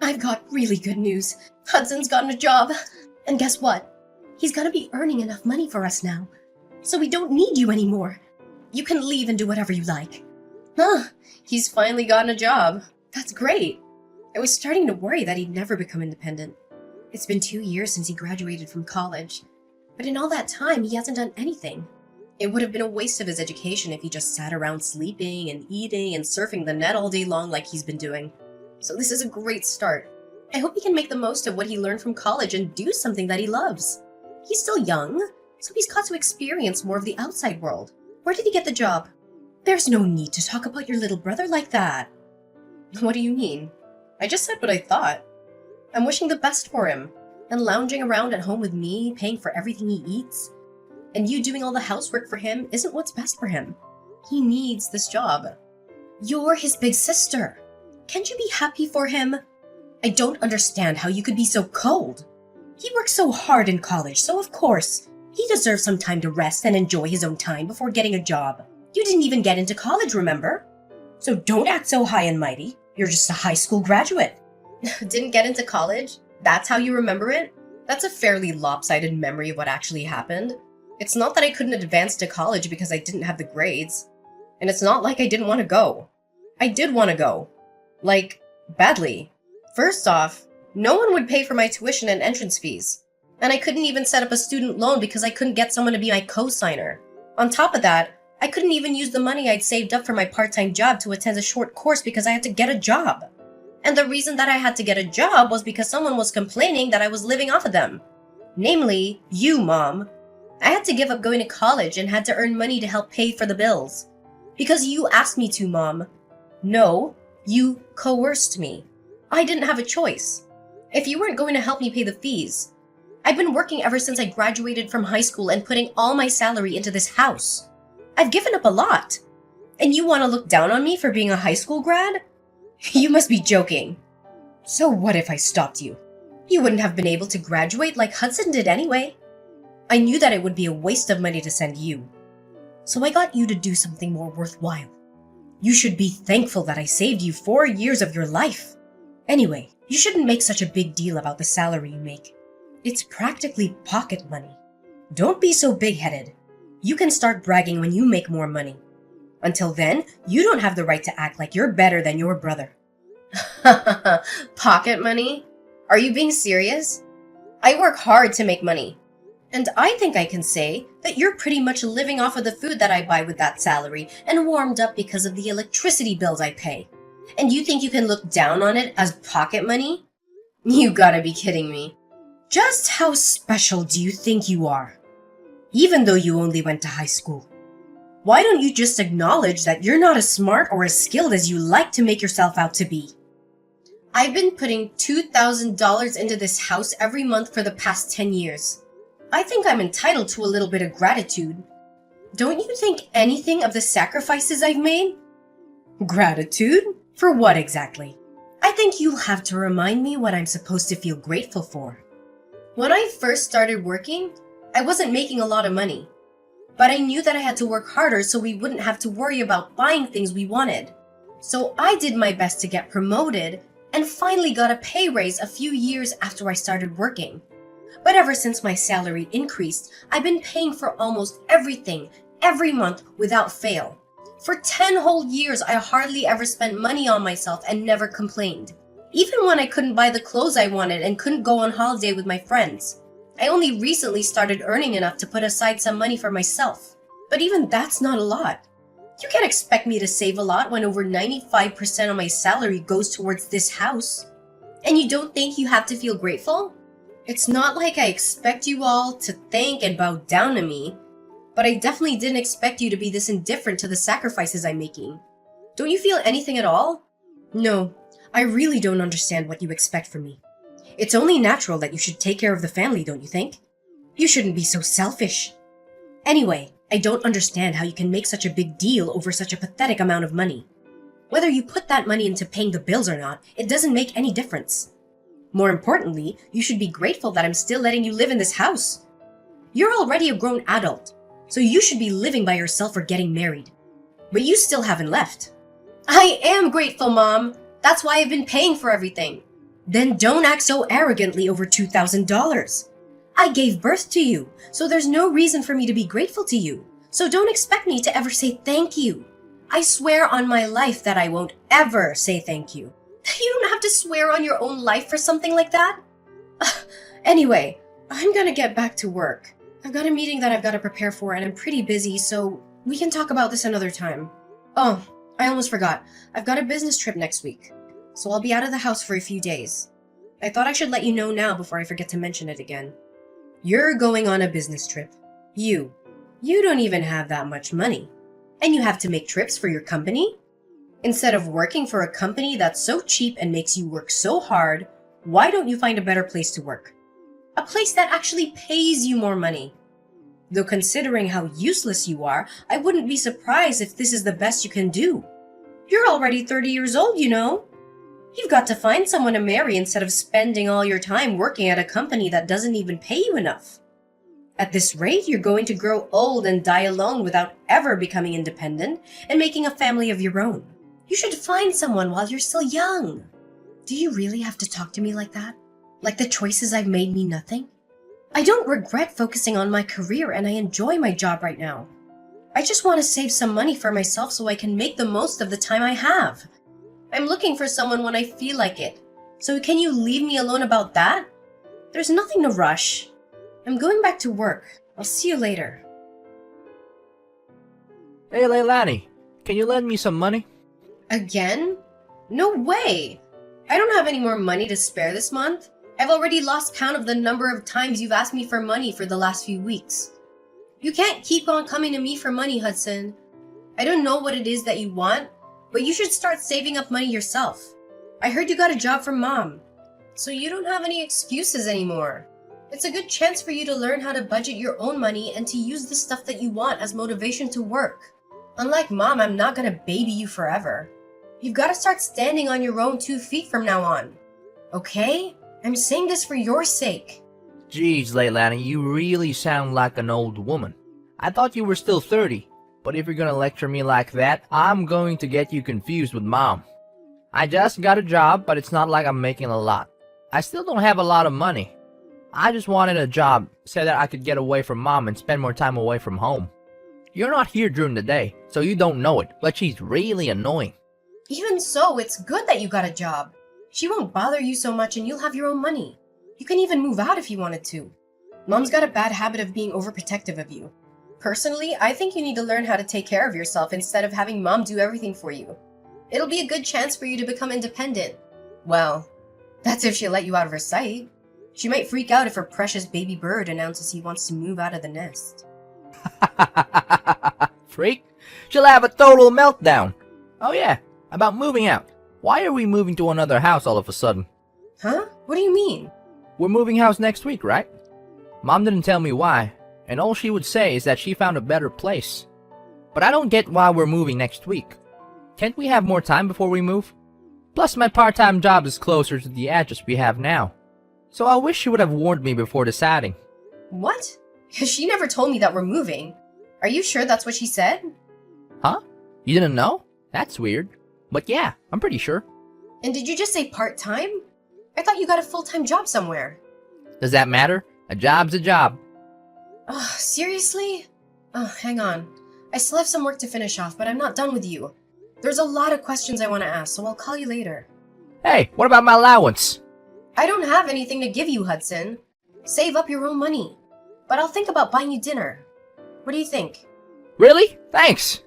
I've got really good news. Hudson's gotten a job. And guess what? He's gonna be earning enough money for us now. So we don't need you anymore. You can leave and do whatever you like. Huh, he's finally gotten a job. That's great. I was starting to worry that he'd never become independent. It's been 2 years since he graduated from college. But in all that time, he hasn't done anything. It would have been a waste of his education if he just sat around sleeping and eating and surfing the net all day long like he's been doing. So this is a great start. I hope he can make the most of what he learned from college and do something that he loves. He's still young, so he's got to experience more of the outside world. Where did he get the job? There's no need to talk about your little brother like that. What do you mean? I just said what I thought. I'm wishing the best for him, and lounging around at home with me, paying for everything he eats. And you doing all the housework for him isn't what's best for him. He needs this job. You're his big sister. Can't you be happy for him? I don't understand how you could be so cold. He worked so hard in college, so of course, he deserves some time to rest and enjoy his own time before getting a job. You didn't even get into college, remember? So don't act so high and mighty. You're just a high school graduate. Didn't get into college? That's how you remember it? That's a fairly lopsided memory of what actually happened. It's not that I couldn't advance to college because I didn't have the grades. And it's not like I didn't want to go. I did want to go. Like, badly. First off, no one would pay for my tuition and entrance fees. And I couldn't even set up a student loan because I couldn't get someone to be my co-signer. On top of that, I couldn't even use the money I'd saved up for my part-time job to attend a short course because I had to get a job. And the reason that I had to get a job was because someone was complaining that I was living off of them. Namely, you, Mom. I had to give up going to college and had to earn money to help pay for the bills. Because you asked me to, Mom. No, you coerced me. I didn't have a choice. If you weren't going to help me pay the fees, I've been working ever since I graduated from high school and putting all my salary into this house. I've given up a lot. And you want to look down on me for being a high school grad? You must be joking. So what if I stopped you? You wouldn't have been able to graduate like Hudson did anyway. I knew that it would be a waste of money to send you. So I got you to do something more worthwhile. You should be thankful that I saved you 4 years of your life. Anyway, you shouldn't make such a big deal about the salary you make. It's practically pocket money. Don't be so big-headed. You can start bragging when you make more money. Until then, you don't have the right to act like you're better than your brother. Pocket money? Are you being serious? I work hard to make money. And I think I can say that you're pretty much living off of the food that I buy with that salary and warmed up because of the electricity bills I pay. And you think you can look down on it as pocket money? You gotta be kidding me. Just how special do you think you are? Even though you only went to high school. Why don't you just acknowledge that you're not as smart or as skilled as you like to make yourself out to be? I've been putting $2,000 into this house every month for the past 10 years. I think I'm entitled to a little bit of gratitude. Don't you think anything of the sacrifices I've made? Gratitude? For what exactly? I think you'll have to remind me what I'm supposed to feel grateful for. When I first started working, I wasn't making a lot of money. But I knew that I had to work harder so we wouldn't have to worry about buying things we wanted. So I did my best to get promoted and finally got a pay raise a few years after I started working. But ever since my salary increased, I've been paying for almost everything every month without fail. For 10 whole years, I hardly ever spent money on myself and never complained. Even when I couldn't buy the clothes I wanted and couldn't go on holiday with my friends. I only recently started earning enough to put aside some money for myself. But even that's not a lot. You can't expect me to save a lot when over 95% of my salary goes towards this house. And you don't think you have to feel grateful? It's not like I expect you all to thank and bow down to me, but I definitely didn't expect you to be this indifferent to the sacrifices I'm making. Don't you feel anything at all? No, I really don't understand what you expect from me. It's only natural that you should take care of the family, don't you think? You shouldn't be so selfish. Anyway, I don't understand how you can make such a big deal over such a pathetic amount of money. Whether you put that money into paying the bills or not, it doesn't make any difference. More importantly, you should be grateful that I'm still letting you live in this house. You're already a grown adult, so you should be living by yourself or getting married. But you still haven't left. I am grateful, Mom. That's why I've been paying for everything. Then don't act so arrogantly over $2,000. I gave birth to you, so there's no reason for me to be grateful to you. So don't expect me to ever say thank you. I swear on my life that I won't ever say thank you. You don't have to swear on your own life for something like that. Anyway, I'm gonna get back to work. I've got a meeting that I've got to prepare for and I'm pretty busy, so we can talk about this another time. Oh, I almost forgot. I've got a business trip next week, so I'll be out of the house for a few days. I thought I should let you know now before I forget to mention it again. You're going on a business trip. You don't even have that much money. And you have to make trips for your company? Instead of working for a company that's so cheap and makes you work so hard, why don't you find a better place to work? A place that actually pays you more money. Though considering how useless you are, I wouldn't be surprised if this is the best you can do. You're already 30 years old, you know. You've got to find someone to marry instead of spending all your time working at a company that doesn't even pay you enough. At this rate, you're going to grow old and die alone without ever becoming independent and making a family of your own. You should find someone while you're still young. Do you really have to talk to me like that? Like the choices I've made mean nothing? I don't regret focusing on my career and I enjoy my job right now. I just want to save some money for myself so I can make the most of the time I have. I'm looking for someone when I feel like it. So can you leave me alone about that? There's nothing to rush. I'm going back to work. I'll see you later. Hey Leilani, can you lend me some money? Again? No way! I don't have any more money to spare this month. I've already lost count of the number of times you've asked me for money for the last few weeks. You can't keep on coming to me for money, Hudson. I don't know what it is that you want, but you should start saving up money yourself. I heard you got a job from Mom, so you don't have any excuses anymore. It's a good chance for you to learn how to budget your own money and to use the stuff that you want as motivation to work. Unlike Mom, I'm not gonna baby you forever. You've got to start standing on your own 2 feet from now on. Okay? I'm saying this for your sake. Jeez, Leilani, you really sound like an old woman. I thought you were still 30, but if you're gonna lecture me like that, I'm going to get you confused with Mom. I just got a job, but it's not like I'm making a lot. I still don't have a lot of money. I just wanted a job so that I could get away from Mom and spend more time away from home. You're not here during the day, so you don't know it, but she's really annoying. Even so, it's good that you got a job. She won't bother you so much and you'll have your own money. You can even move out if you wanted to. Mom's got a bad habit of being overprotective of you. Personally, I think you need to learn how to take care of yourself instead of having Mom do everything for you. It'll be a good chance for you to become independent. Well, that's if she'll let you out of her sight. She might freak out if her precious baby bird announces he wants to move out of the nest. Freak? She'll have a total meltdown. Oh yeah, about moving out. Why are we moving to another house all of a sudden? Huh? What do you mean? We're moving house next week, right? Mom didn't tell me why, and all she would say is that she found a better place. But I don't get why we're moving next week. Can't we have more time before we move? Plus my part-time job is closer to the address we have now. So I wish she would have warned me before deciding. What? She never told me that we're moving. Are you sure that's what she said? Huh? You didn't know? That's weird. But yeah, I'm pretty sure. And did you just say part-time? I thought you got a full-time job somewhere. Does that matter? A job's a job. Oh, seriously? Oh, hang on. I still have some work to finish off, but I'm not done with you. There's a lot of questions I want to ask, so I'll call you later. Hey, what about my allowance? I don't have anything to give you, Hudson. Save up your own money. But I'll think about buying you dinner. What do you think? Really? Thanks.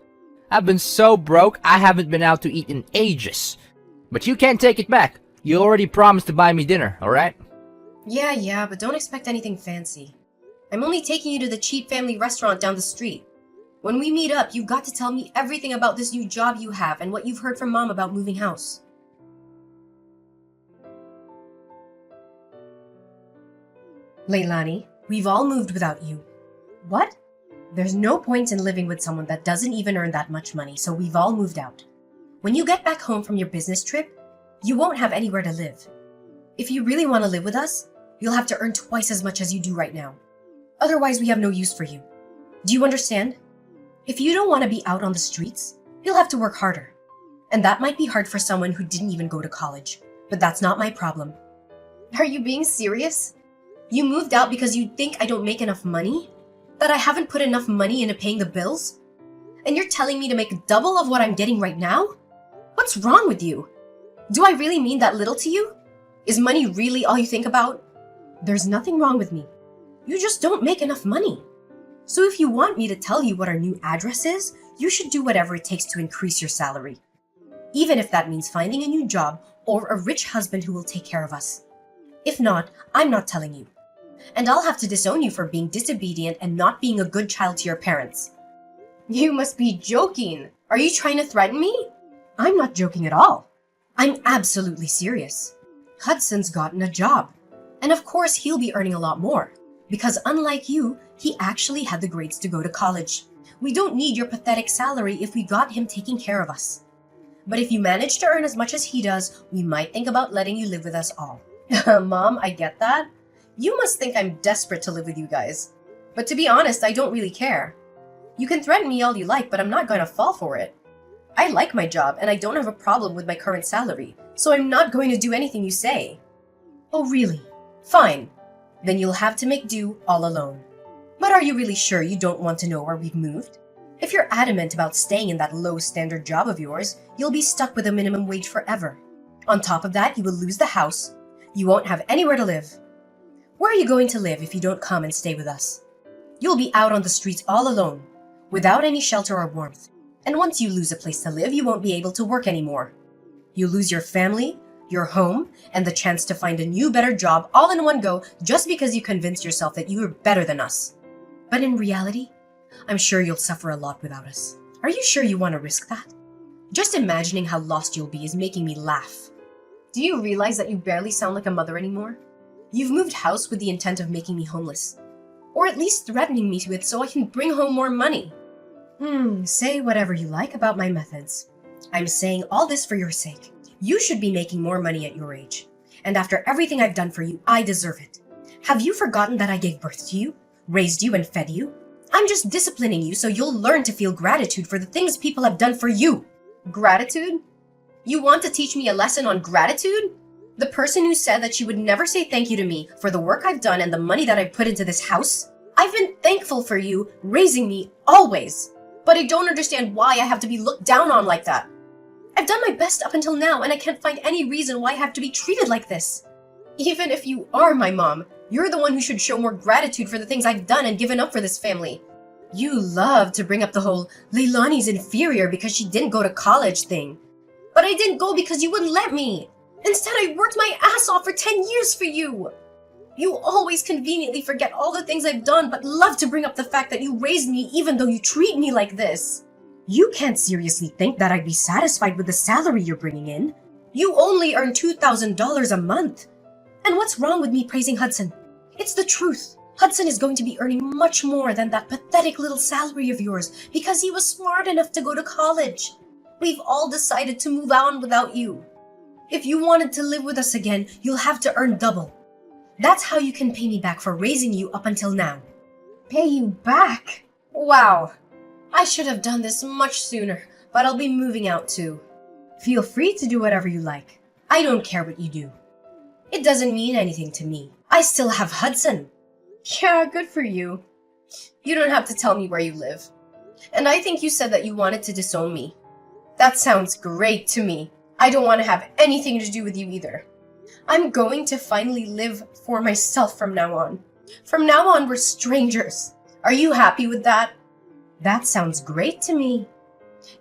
I've been so broke, I haven't been out to eat in ages. But you can't take it back. You already promised to buy me dinner, alright? Yeah, but don't expect anything fancy. I'm only taking you to the cheap family restaurant down the street. When we meet up, you've got to tell me everything about this new job you have and what you've heard from Mom about moving house. Leilani, we've all moved without you. What? There's no point in living with someone that doesn't even earn that much money, so we've all moved out. When you get back home from your business trip, you won't have anywhere to live. If you really want to live with us, you'll have to earn twice as much as you do right now. Otherwise, we have no use for you. Do you understand? If you don't want to be out on the streets, you'll have to work harder. And that might be hard for someone who didn't even go to college, but that's not my problem. Are you being serious? You moved out because you think I don't make enough money? That I haven't put enough money into paying the bills? And you're telling me to make double of what I'm getting right now? What's wrong with you? Do I really mean that little to you? Is money really all you think about? There's nothing wrong with me. You just don't make enough money. So if you want me to tell you what our new address is, you should do whatever it takes to increase your salary. Even if that means finding a new job or a rich husband who will take care of us. If not, I'm not telling you. And I'll have to disown you for being disobedient and not being a good child to your parents. You must be joking. Are you trying to threaten me? I'm not joking at all. I'm absolutely serious. Hudson's gotten a job. And of course he'll be earning a lot more. Because unlike you, he actually had the grades to go to college. We don't need your pathetic salary if we got him taking care of us. But if you manage to earn as much as he does, we might think about letting you live with us all. Mom, I get that. You must think I'm desperate to live with you guys. But to be honest, I don't really care. You can threaten me all you like, but I'm not going to fall for it. I like my job, and I don't have a problem with my current salary, so I'm not going to do anything you say. Oh, really? Fine. Then you'll have to make do all alone. But are you really sure you don't want to know where we've moved? If you're adamant about staying in that low-standard job of yours, you'll be stuck with a minimum wage forever. On top of that, you will lose the house. You won't have anywhere to live. Where are you going to live if you don't come and stay with us? You'll be out on the streets all alone, without any shelter or warmth. And once you lose a place to live, you won't be able to work anymore. You lose your family, your home, and the chance to find a new, better job all in one go just because you convinced yourself that you were better than us. But in reality, I'm sure you'll suffer a lot without us. Are you sure you want to risk that? Just imagining how lost you'll be is making me laugh. Do you realize that you barely sound like a mother anymore? You've moved house with the intent of making me homeless. Or at least threatening me with so I can bring home more money. Say whatever you like about my methods. I'm saying all this for your sake. You should be making more money at your age. And after everything I've done for you, I deserve it. Have you forgotten that I gave birth to you, raised you, and fed you? I'm just disciplining you so you'll learn to feel gratitude for the things people have done for you. Gratitude? You want to teach me a lesson on gratitude? The person who said that she would never say thank you to me for the work I've done and the money that I've put into this house? I've been thankful for you raising me always. But I don't understand why I have to be looked down on like that. I've done my best up until now and I can't find any reason why I have to be treated like this. Even if you are my mom, you're the one who should show more gratitude for the things I've done and given up for this family. You love to bring up the whole Leilani's inferior because she didn't go to college thing. But I didn't go because you wouldn't let me. Instead, I worked my ass off for 10 years for you. You always conveniently forget all the things I've done, but love to bring up the fact that you raised me even though you treat me like this. You can't seriously think that I'd be satisfied with the salary you're bringing in. You only earn $2,000 a month. And what's wrong with me praising Hudson? It's the truth. Hudson is going to be earning much more than that pathetic little salary of yours because he was smart enough to go to college. We've all decided to move on without you. If you wanted to live with us again, you'll have to earn double. That's how you can pay me back for raising you up until now. Pay you back? Wow. I should have done this much sooner, but I'll be moving out too. Feel free to do whatever you like. I don't care what you do. It doesn't mean anything to me. I still have Hudson. Yeah, good for you. You don't have to tell me where you live. And I think you said that you wanted to disown me. That sounds great to me. I don't want to have anything to do with you either. I'm going to finally live for myself from now on. From now on, we're strangers. Are you happy with that? That sounds great to me.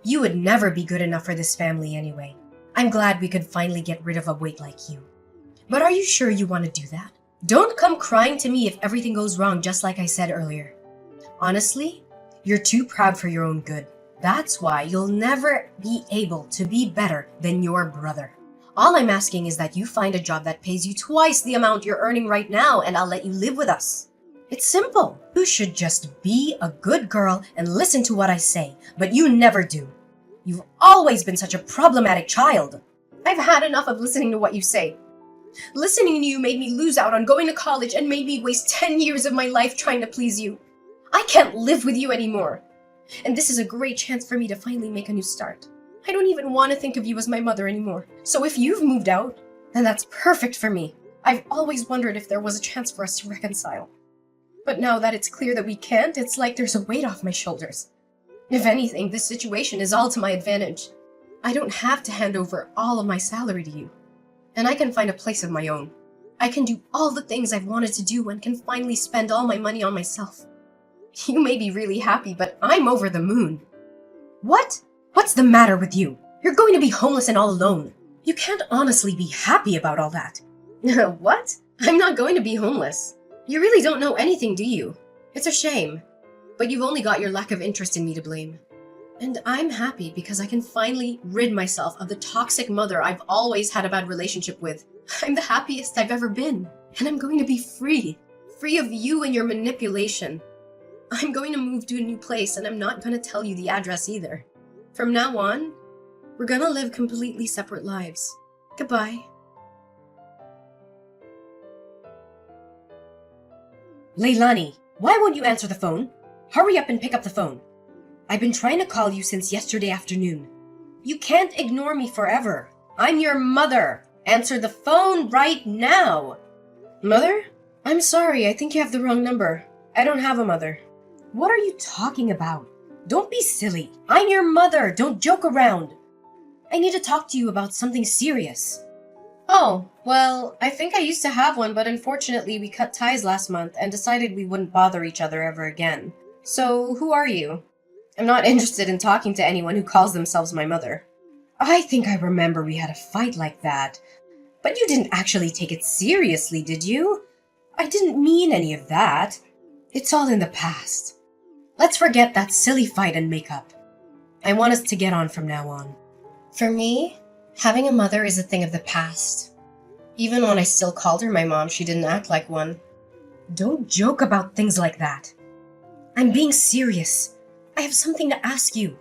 You would never be good enough for this family anyway. I'm glad we could finally get rid of a weight like you. But are you sure you want to do that? Don't come crying to me if everything goes wrong, just like I said earlier. Honestly, you're too proud for your own good. That's why you'll never be able to be better than your brother. All I'm asking is that you find a job that pays you twice the amount you're earning right now, and I'll let you live with us. It's simple. You should just be a good girl and listen to what I say, but you never do. You've always been such a problematic child. I've had enough of listening to what you say. Listening to you made me lose out on going to college and made me waste 10 years of my life trying to please you. I can't live with you anymore. And this is a great chance for me to finally make a new start. I don't even want to think of you as my mother anymore. So if you've moved out, then that's perfect for me. I've always wondered if there was a chance for us to reconcile. But now that it's clear that we can't, it's like there's a weight off my shoulders. If anything, this situation is all to my advantage. I don't have to hand over all of my salary to you. And I can find a place of my own. I can do all the things I've wanted to do and can finally spend all my money on myself. You may be really happy, but I'm over the moon. What? What's the matter with you? You're going to be homeless and all alone. You can't honestly be happy about all that. What? I'm not going to be homeless. You really don't know anything, do you? It's a shame. But you've only got your lack of interest in me to blame. And I'm happy because I can finally rid myself of the toxic mother I've always had a bad relationship with. I'm the happiest I've ever been. And I'm going to be free. Free of you and your manipulation. I'm going to move to a new place and I'm not going to tell you the address either. From now on, we're going to live completely separate lives. Goodbye. Leilani, why won't you answer the phone? Hurry up and pick up the phone. I've been trying to call you since yesterday afternoon. You can't ignore me forever. I'm your mother. Answer the phone right now. Mother? I'm sorry, I think you have the wrong number. I don't have a mother. What are you talking about? Don't be silly. I'm your mother. Don't joke around. I need to talk to you about something serious. Oh, well, I think I used to have one, but unfortunately we cut ties last month and decided we wouldn't bother each other ever again. So, who are you? I'm not interested in talking to anyone who calls themselves my mother. I think I remember we had a fight like that. But you didn't actually take it seriously, did you? I didn't mean any of that. It's all in the past. Let's forget that silly fight and make up. I want us to get on from now on. For me, having a mother is a thing of the past. Even when I still called her my mom, she didn't act like one. Don't joke about things like that. I'm being serious. I have something to ask you.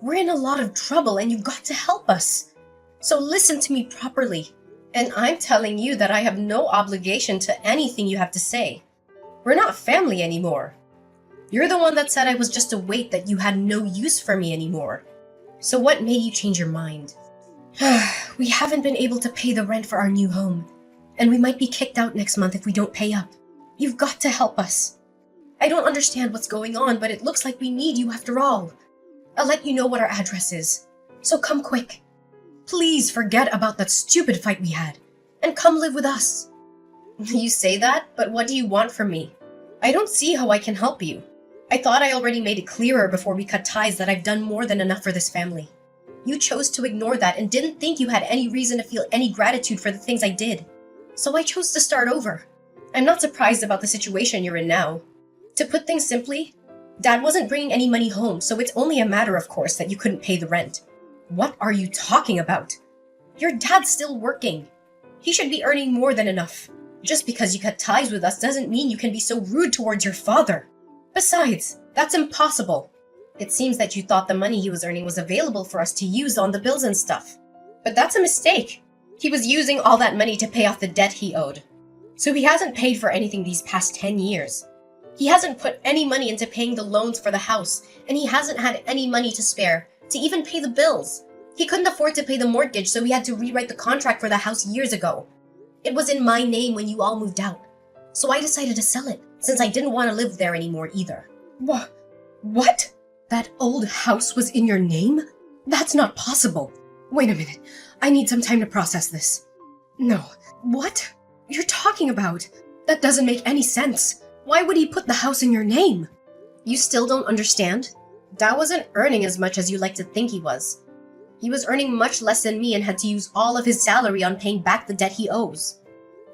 We're in a lot of trouble and you've got to help us. So listen to me properly. And I'm telling you that I have no obligation to anything you have to say. We're not family anymore. You're the one that said I was just a weight, that you had no use for me anymore. So what made you change your mind? We haven't been able to pay the rent for our new home. And we might be kicked out next month if we don't pay up. You've got to help us. I don't understand what's going on, but it looks like we need you after all. I'll let you know what our address is. So come quick. Please forget about that stupid fight we had. And come live with us. You say that, but what do you want from me? I don't see how I can help you. I thought I already made it clearer before we cut ties that I've done more than enough for this family. You chose to ignore that and didn't think you had any reason to feel any gratitude for the things I did. So I chose to start over. I'm not surprised about the situation you're in now. To put things simply, Dad wasn't bringing any money home, so it's only a matter of course that you couldn't pay the rent. What are you talking about? Your dad's still working. He should be earning more than enough. Just because you cut ties with us doesn't mean you can be so rude towards your father. Besides, that's impossible. It seems that you thought the money he was earning was available for us to use on the bills and stuff. But that's a mistake. He was using all that money to pay off the debt he owed. So he hasn't paid for anything these past 10 years. He hasn't put any money into paying the loans for the house, and he hasn't had any money to spare to even pay the bills. He couldn't afford to pay the mortgage, so he had to rewrite the contract for the house years ago. It was in my name when you all moved out. So I decided to sell it, since I didn't want to live there anymore either. What? That old house was in your name? That's not possible. Wait a minute. I need some time to process this. No. What? You're talking about? That doesn't make any sense. Why would he put the house in your name? You still don't understand? Dad wasn't earning as much as you like to think he was. He was earning much less than me and had to use all of his salary on paying back the debt he owes.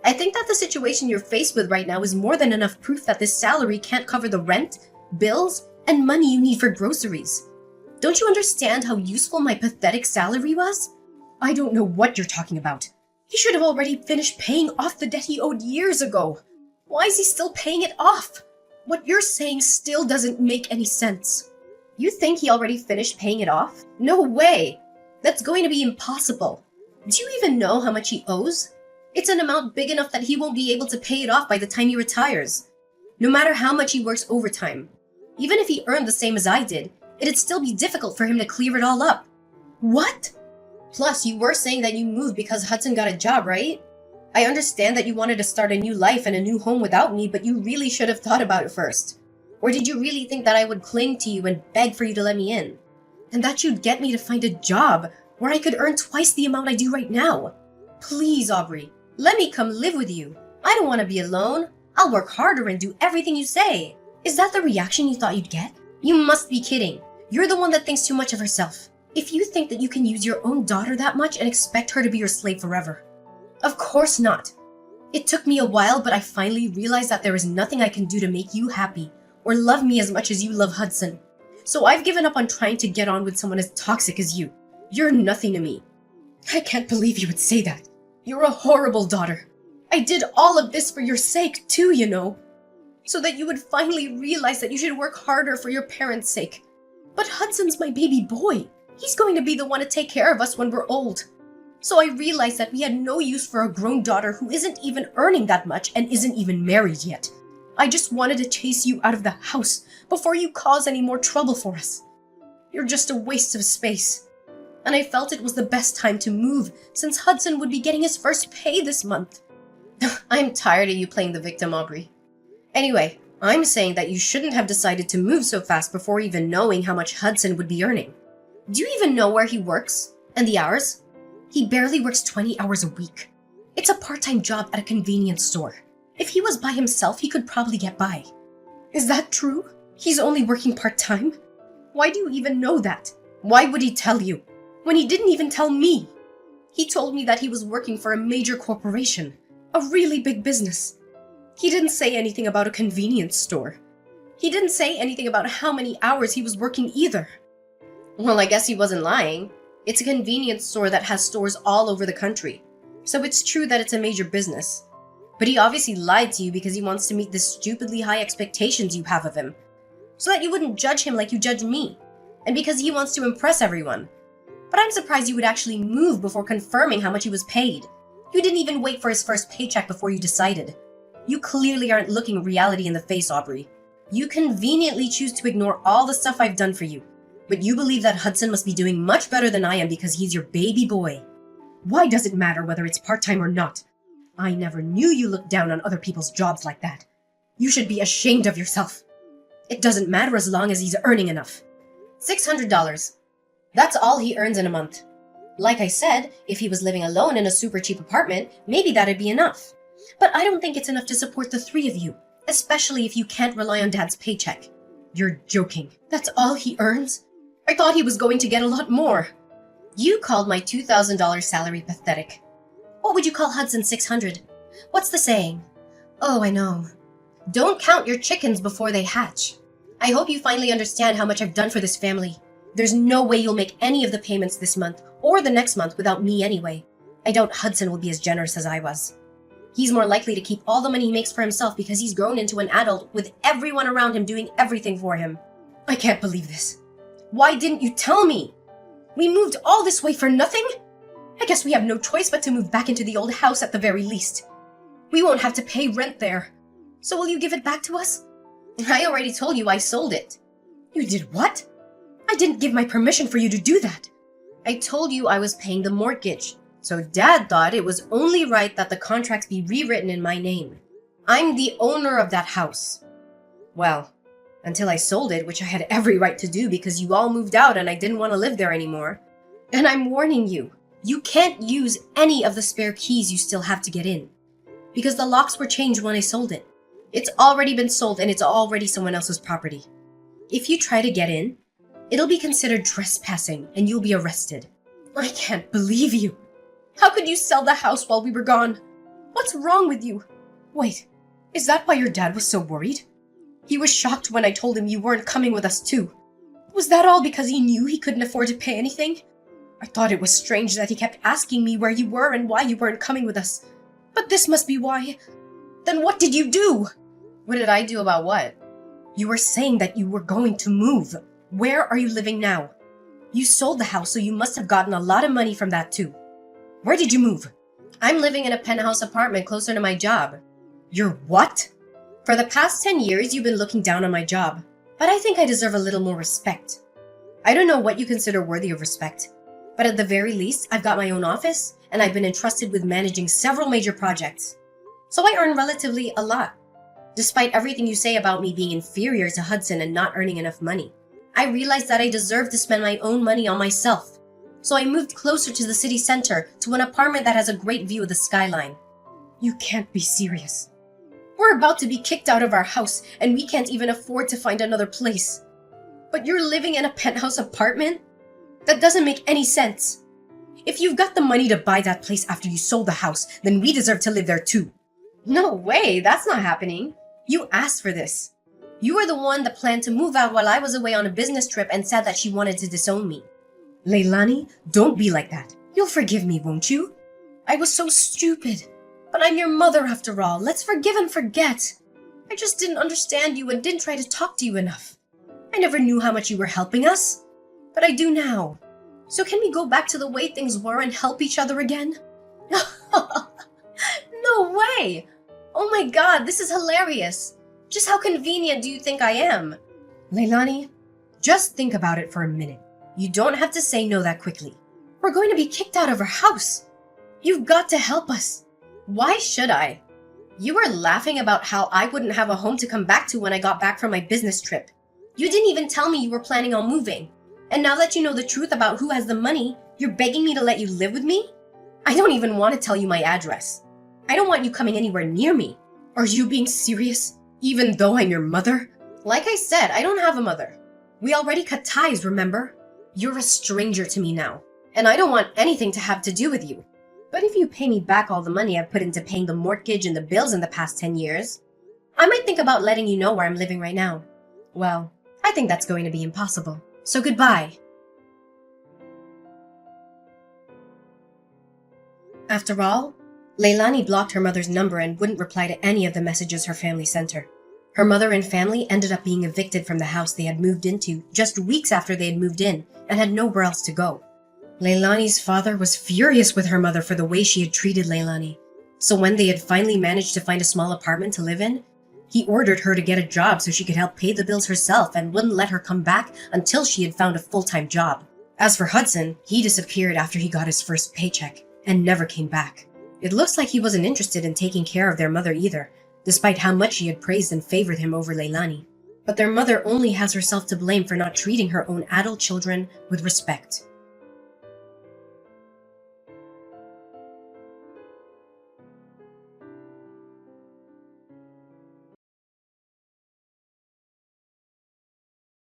I think that the situation you're faced with right now is more than enough proof that this salary can't cover the rent, bills, and money you need for groceries. Don't you understand how useful my pathetic salary was? I don't know what you're talking about. He should have already finished paying off the debt he owed years ago. Why is he still paying it off? What you're saying still doesn't make any sense. You think he already finished paying it off? No way! That's going to be impossible. Do you even know how much he owes? It's an amount big enough that he won't be able to pay it off by the time he retires. No matter how much he works overtime. Even if he earned the same as I did, it'd still be difficult for him to clear it all up. What? Plus, you were saying that you moved because Hudson got a job, right? I understand that you wanted to start a new life and a new home without me, but you really should have thought about it first. Or did you really think that I would cling to you and beg for you to let me in? And that you'd get me to find a job where I could earn twice the amount I do right now? Please, Aubrey, let me come live with you. I don't want to be alone. I'll work harder and do everything you say. Is that the reaction you thought you'd get? You must be kidding. You're the one that thinks too much of herself. If you think that you can use your own daughter that much and expect her to be your slave forever. Of course not. It took me a while, but I finally realized that there is nothing I can do to make you happy or love me as much as you love Hudson. So I've given up on trying to get on with someone as toxic as you. You're nothing to me. I can't believe you would say that. You're a horrible daughter. I did all of this for your sake too, you know. So that you would finally realize that you should work harder for your parents' sake. But Hudson's my baby boy. He's going to be the one to take care of us when we're old. So I realized that we had no use for a grown daughter who isn't even earning that much and isn't even married yet. I just wanted to chase you out of the house before you cause any more trouble for us. You're just a waste of space. And I felt it was the best time to move since Hudson would be getting his first pay this month. I'm tired of you playing the victim, Aubrey. Anyway, I'm saying that you shouldn't have decided to move so fast before even knowing how much Hudson would be earning. Do you even know where he works? And the hours? He barely works 20 hours a week. It's a part-time job at a convenience store. If he was by himself, he could probably get by. Is that true? He's only working part-time? Why do you even know that? Why would he tell you? When he didn't even tell me. He told me that he was working for a major corporation. A really big business. He didn't say anything about a convenience store. He didn't say anything about how many hours he was working either. Well, I guess he wasn't lying. It's a convenience store that has stores all over the country. So it's true that it's a major business. But he obviously lied to you because he wants to meet the stupidly high expectations you have of him. So that you wouldn't judge him like you judge me. And because he wants to impress everyone. But I'm surprised you would actually move before confirming how much he was paid. You didn't even wait for his first paycheck before you decided. You clearly aren't looking reality in the face, Aubrey. You conveniently choose to ignore all the stuff I've done for you. But you believe that Hudson must be doing much better than I am because he's your baby boy. Why does it matter whether it's part-time or not? I never knew you looked down on other people's jobs like that. You should be ashamed of yourself. It doesn't matter as long as he's earning enough. $600. That's all he earns in a month. Like I said, if he was living alone in a super cheap apartment, maybe that'd be enough. But I don't think it's enough to support the three of you, especially if you can't rely on Dad's paycheck. You're joking. That's all he earns? I thought he was going to get a lot more. You called my $2,000 salary pathetic. What would you call Hudson's $600? What's the saying? Oh, I know. Don't count your chickens before they hatch. I hope you finally understand how much I've done for this family. There's no way you'll make any of the payments this month or the next month without me anyway. I doubt Hudson will be as generous as I was. He's more likely to keep all the money he makes for himself because he's grown into an adult with everyone around him doing everything for him. I can't believe this. Why didn't you tell me? We moved all this way for nothing? I guess we have no choice but to move back into the old house at the very least. We won't have to pay rent there. So will you give it back to us? I already told you I sold it. You did what? I didn't give my permission for you to do that. I told you I was paying the mortgage, so Dad thought it was only right that the contracts be rewritten in my name. I'm the owner of that house. Well, until I sold it, which I had every right to do because you all moved out and I didn't want to live there anymore. And I'm warning you, you can't use any of the spare keys you still have to get in. Because the locks were changed when I sold it. It's already been sold and it's already someone else's property. If you try to get in, it'll be considered trespassing and you'll be arrested. I can't believe you. How could you sell the house while we were gone? What's wrong with you? Wait, is that why your dad was so worried? He was shocked when I told him you weren't coming with us too. Was that all because he knew he couldn't afford to pay anything? I thought it was strange that he kept asking me where you were and why you weren't coming with us. But this must be why. Then what did you do? What did I do about what? You were saying that you were going to move. Where are you living now? You sold the house, so you must have gotten a lot of money from that too. Where did you move? I'm living in a penthouse apartment closer to my job. You're what? For the past 10 years, you've been looking down on my job, but I think I deserve a little more respect. I don't know what you consider worthy of respect, but at the very least, I've got my own office, and I've been entrusted with managing several major projects. So I earn relatively a lot. Despite everything you say about me being inferior to Hudson and not earning enough money, I realized that I deserve to spend my own money on myself. So I moved closer to the city center to an apartment that has a great view of the skyline. You can't be serious. We're about to be kicked out of our house and we can't even afford to find another place. But you're living in a penthouse apartment? That doesn't make any sense. If you've got the money to buy that place after you sold the house, then we deserve to live there too. No way, that's not happening. You asked for this. You were the one that planned to move out while I was away on a business trip and said that she wanted to disown me. Leilani, don't be like that. You'll forgive me, won't you? I was so stupid. But I'm your mother after all. Let's forgive and forget. I just didn't understand you and didn't try to talk to you enough. I never knew how much you were helping us. But I do now. So can we go back to the way things were and help each other again? No way! Oh my god, this is hilarious. Just how convenient do you think I am? Leilani, just think about it for a minute. You don't have to say no that quickly. We're going to be kicked out of our house. You've got to help us. Why should I? You were laughing about how I wouldn't have a home to come back to when I got back from my business trip. You didn't even tell me you were planning on moving. And now that you know the truth about who has the money, you're begging me to let you live with me? I don't even want to tell you my address. I don't want you coming anywhere near me. Are you being serious? Even though I'm your mother? Like I said, I don't have a mother. We already cut ties, remember? You're a stranger to me now, and I don't want anything to have to do with you. But if you pay me back all the money I've put into paying the mortgage and the bills in the past 10 years, I might think about letting you know where I'm living right now. Well, I think that's going to be impossible. So goodbye. After all, Leilani blocked her mother's number and wouldn't reply to any of the messages her family sent her. Her mother and family ended up being evicted from the house they had moved into just weeks after they had moved in and had nowhere else to go. Leilani's father was furious with her mother for the way she had treated Leilani. So when they had finally managed to find a small apartment to live in, he ordered her to get a job so she could help pay the bills herself and wouldn't let her come back until she had found a full-time job. As for Hudson, he disappeared after he got his first paycheck and never came back. It looks like he wasn't interested in taking care of their mother either, despite how much she had praised and favored him over Leilani. But their mother only has herself to blame for not treating her own adult children with respect.